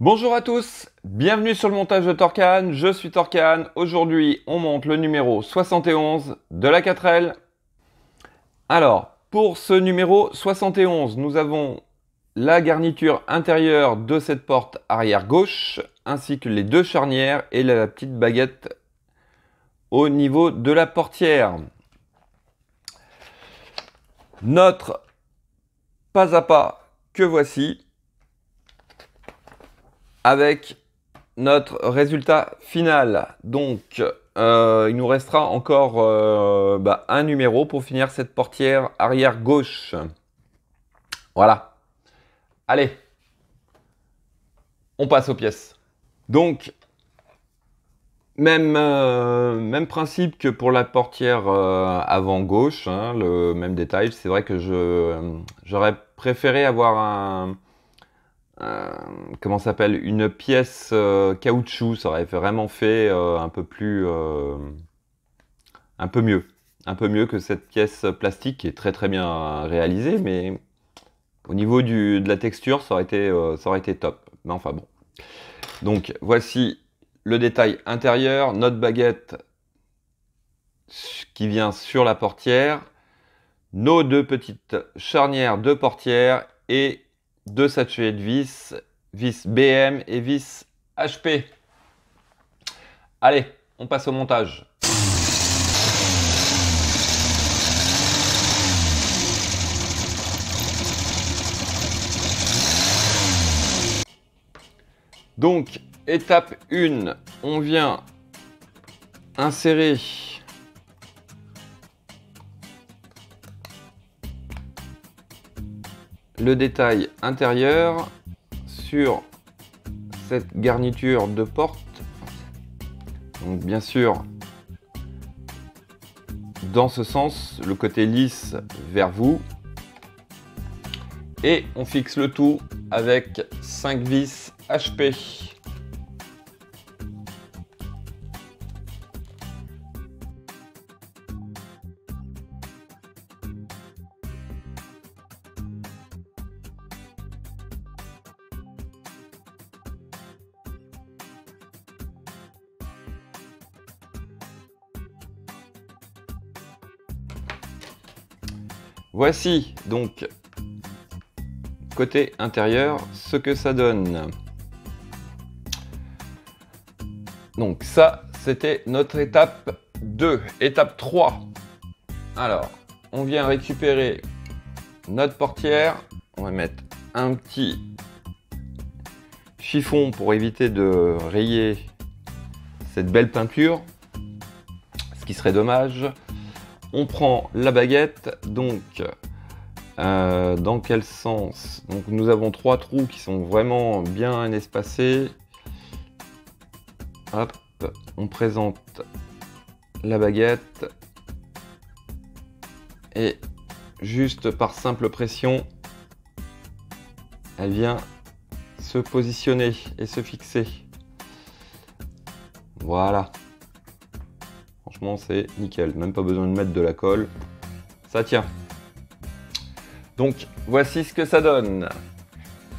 Bonjour à tous, bienvenue sur le montage de Torcan, je suis Torcan. Aujourd'hui, on monte le numéro 71 de la 4L. Alors, pour ce numéro 71, nous avons la garniture intérieure de cette porte arrière gauche, ainsi que les deux charnières et la petite baguette au niveau de la portière. Notre pas à pas que voici, avec notre résultat final. Donc, il nous restera encore un numéro pour finir cette portière arrière gauche. Voilà. Allez, on passe aux pièces. Donc, même principe que pour la portière avant gauche, hein, le même détail. C'est vrai que j'aurais préféré avoir comment s'appelle, une pièce caoutchouc. Ça aurait vraiment fait un peu mieux que cette pièce plastique qui est très bien réalisée, mais au niveau de la texture, ça aurait été top. Mais enfin bon. Donc voici le détail intérieur, notre baguette qui vient sur la portière, nos deux petites charnières de portière et deux sachets de vis, vis BM et vis HP. Allez, on passe au montage. Donc, étape 1, on vient insérer le détail intérieur sur cette garniture de porte. Donc bien sûr, dans ce sens, le côté lisse vers vous. Et on fixe le tout avec 5 vis HP. Voici donc côté intérieur ce que ça donne. Donc ça, c'était notre étape 2. Étape 3. Alors, on vient récupérer notre portière. On va mettre un petit chiffon pour éviter de rayer cette belle peinture, ce qui serait dommage. On prend la baguette, donc dans quel sens? Donc nous avons 3 trous qui sont vraiment bien espacés. Hop, on présente la baguette et juste par simple pression, elle vient se positionner et se fixer. Voilà. Franchement, c'est nickel. Même pas besoin de mettre de la colle. Ça tient. Donc, voici ce que ça donne.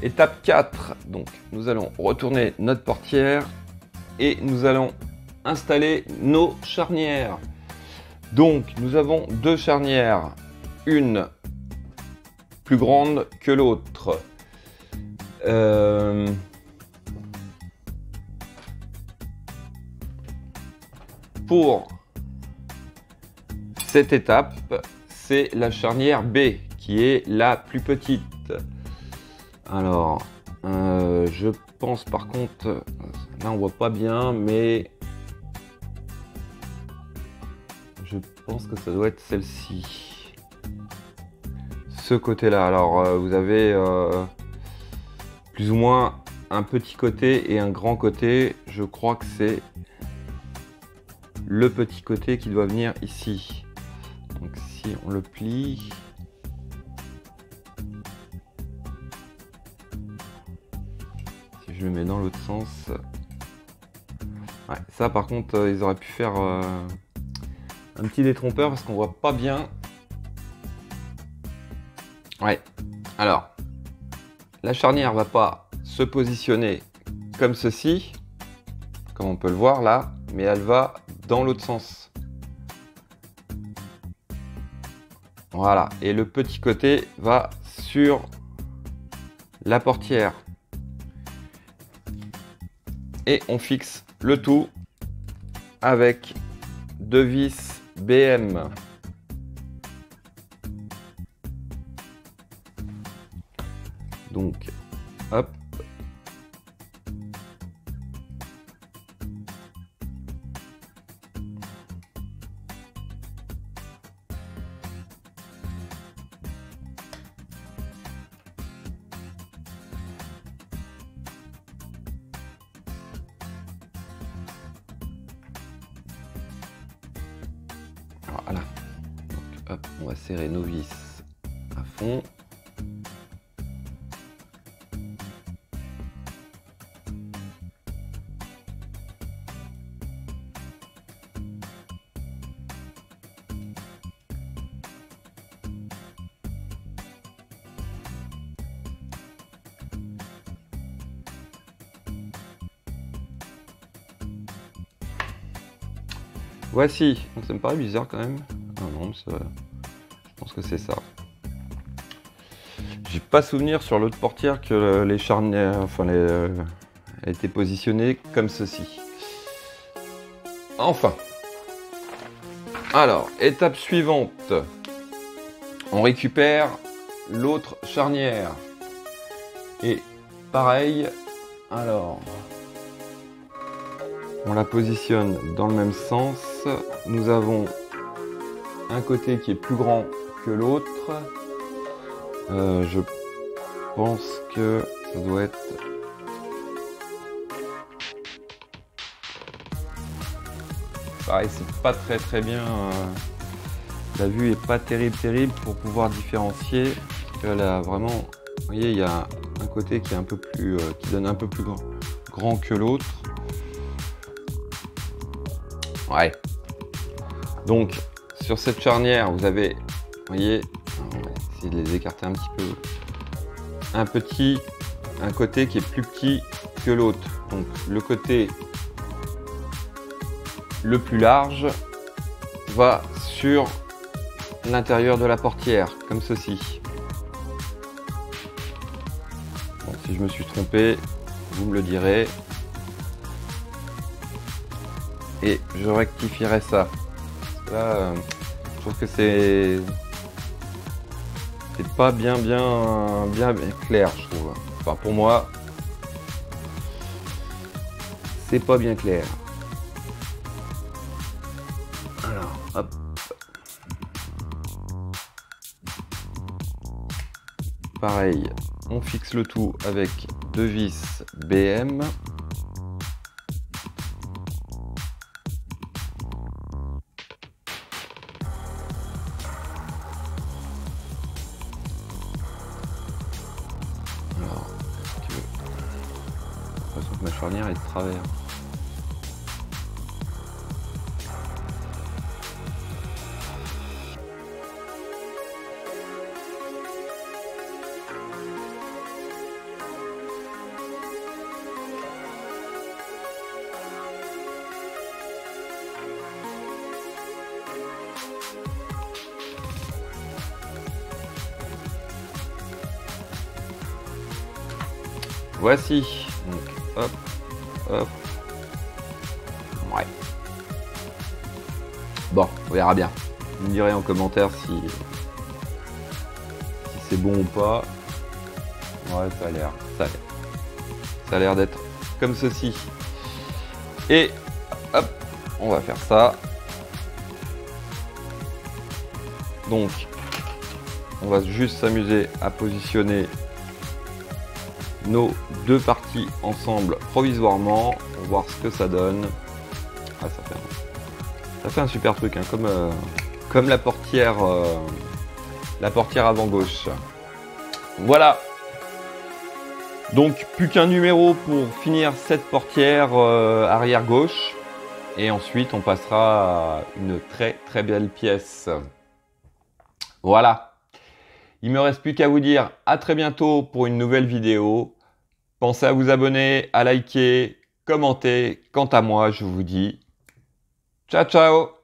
Étape 4. Donc, nous allons retourner notre portière et nous allons installer nos charnières. Donc, nous avons deux charnières. Une plus grande que l'autre. Pour cette étape, c'est la charnière B qui est la plus petite. Alors, je pense par contre, là on voit pas bien, mais je pense que ça doit être celle-ci. Ce côté-là. Alors, vous avez plus ou moins un petit côté et un grand côté. Je crois que c'est le petit côté qui doit venir ici. Donc si on le plie, si je le mets dans l'autre sens, ouais, ça par contre ils auraient pu faire un petit détrompeur parce qu'on voit pas bien. Ouais, alors la charnière va pas se positionner comme ceci, comme on peut le voir là, mais elle va dans l'autre sens. Voilà, et le petit côté va sur la portière. Et on fixe le tout avec 2 vis BM. Donc, hop. Voilà. Donc, hop, on va serrer nos vis à fond. Voici, donc ça me paraît bizarre quand même. Ah non, je pense que c'est ça. J'ai pas souvenir sur l'autre portière que les charnières, enfin elle était positionnée comme ceci. Enfin. Alors, étape suivante. On récupère l'autre charnière. Et pareil, alors, on la positionne dans le même sens. Nous avons un côté qui est plus grand que l'autre. Je pense que ça doit être... Pareil, c'est pas très bien. La vue est pas terrible pour pouvoir différencier. Elle a vraiment... Vous voyez, il y a un côté qui est un peu plus... qui donne un peu plus grand que l'autre. Ouais. Donc, sur cette charnière, vous avez, vous voyez, on va essayer de les écarter un petit peu, un côté qui est plus petit que l'autre. Donc, le côté le plus large va sur l'intérieur de la portière, comme ceci. Bon, si je me suis trompé, vous me le direz. Et je rectifierai ça. Là, je trouve que c'est pas bien clair, je trouve. Enfin, pour moi, c'est pas bien clair. Alors, hop. Pareil, on fixe le tout avec 2 vis BM. Ma charnière est de travers. Voici. Donc, hop, hop. Ouais. Bon, on verra bien. Vous me direz en commentaire si c'est bon ou pas. Ouais, ça a l'air d'être comme ceci. Et hop, on va faire ça. Donc, on va juste s'amuser à positionner nos deux parties ensemble provisoirement pour voir ce que ça donne. Ah, ça fait un super truc, hein, comme la portière avant gauche. Voilà. Donc plus qu'un numéro pour finir cette portière arrière gauche. Et ensuite on passera à une très belle pièce. Voilà. Il me reste plus qu'à vous dire à très bientôt pour une nouvelle vidéo. Pensez à vous abonner, à liker, commenter. Quant à moi, je vous dis ciao ciao!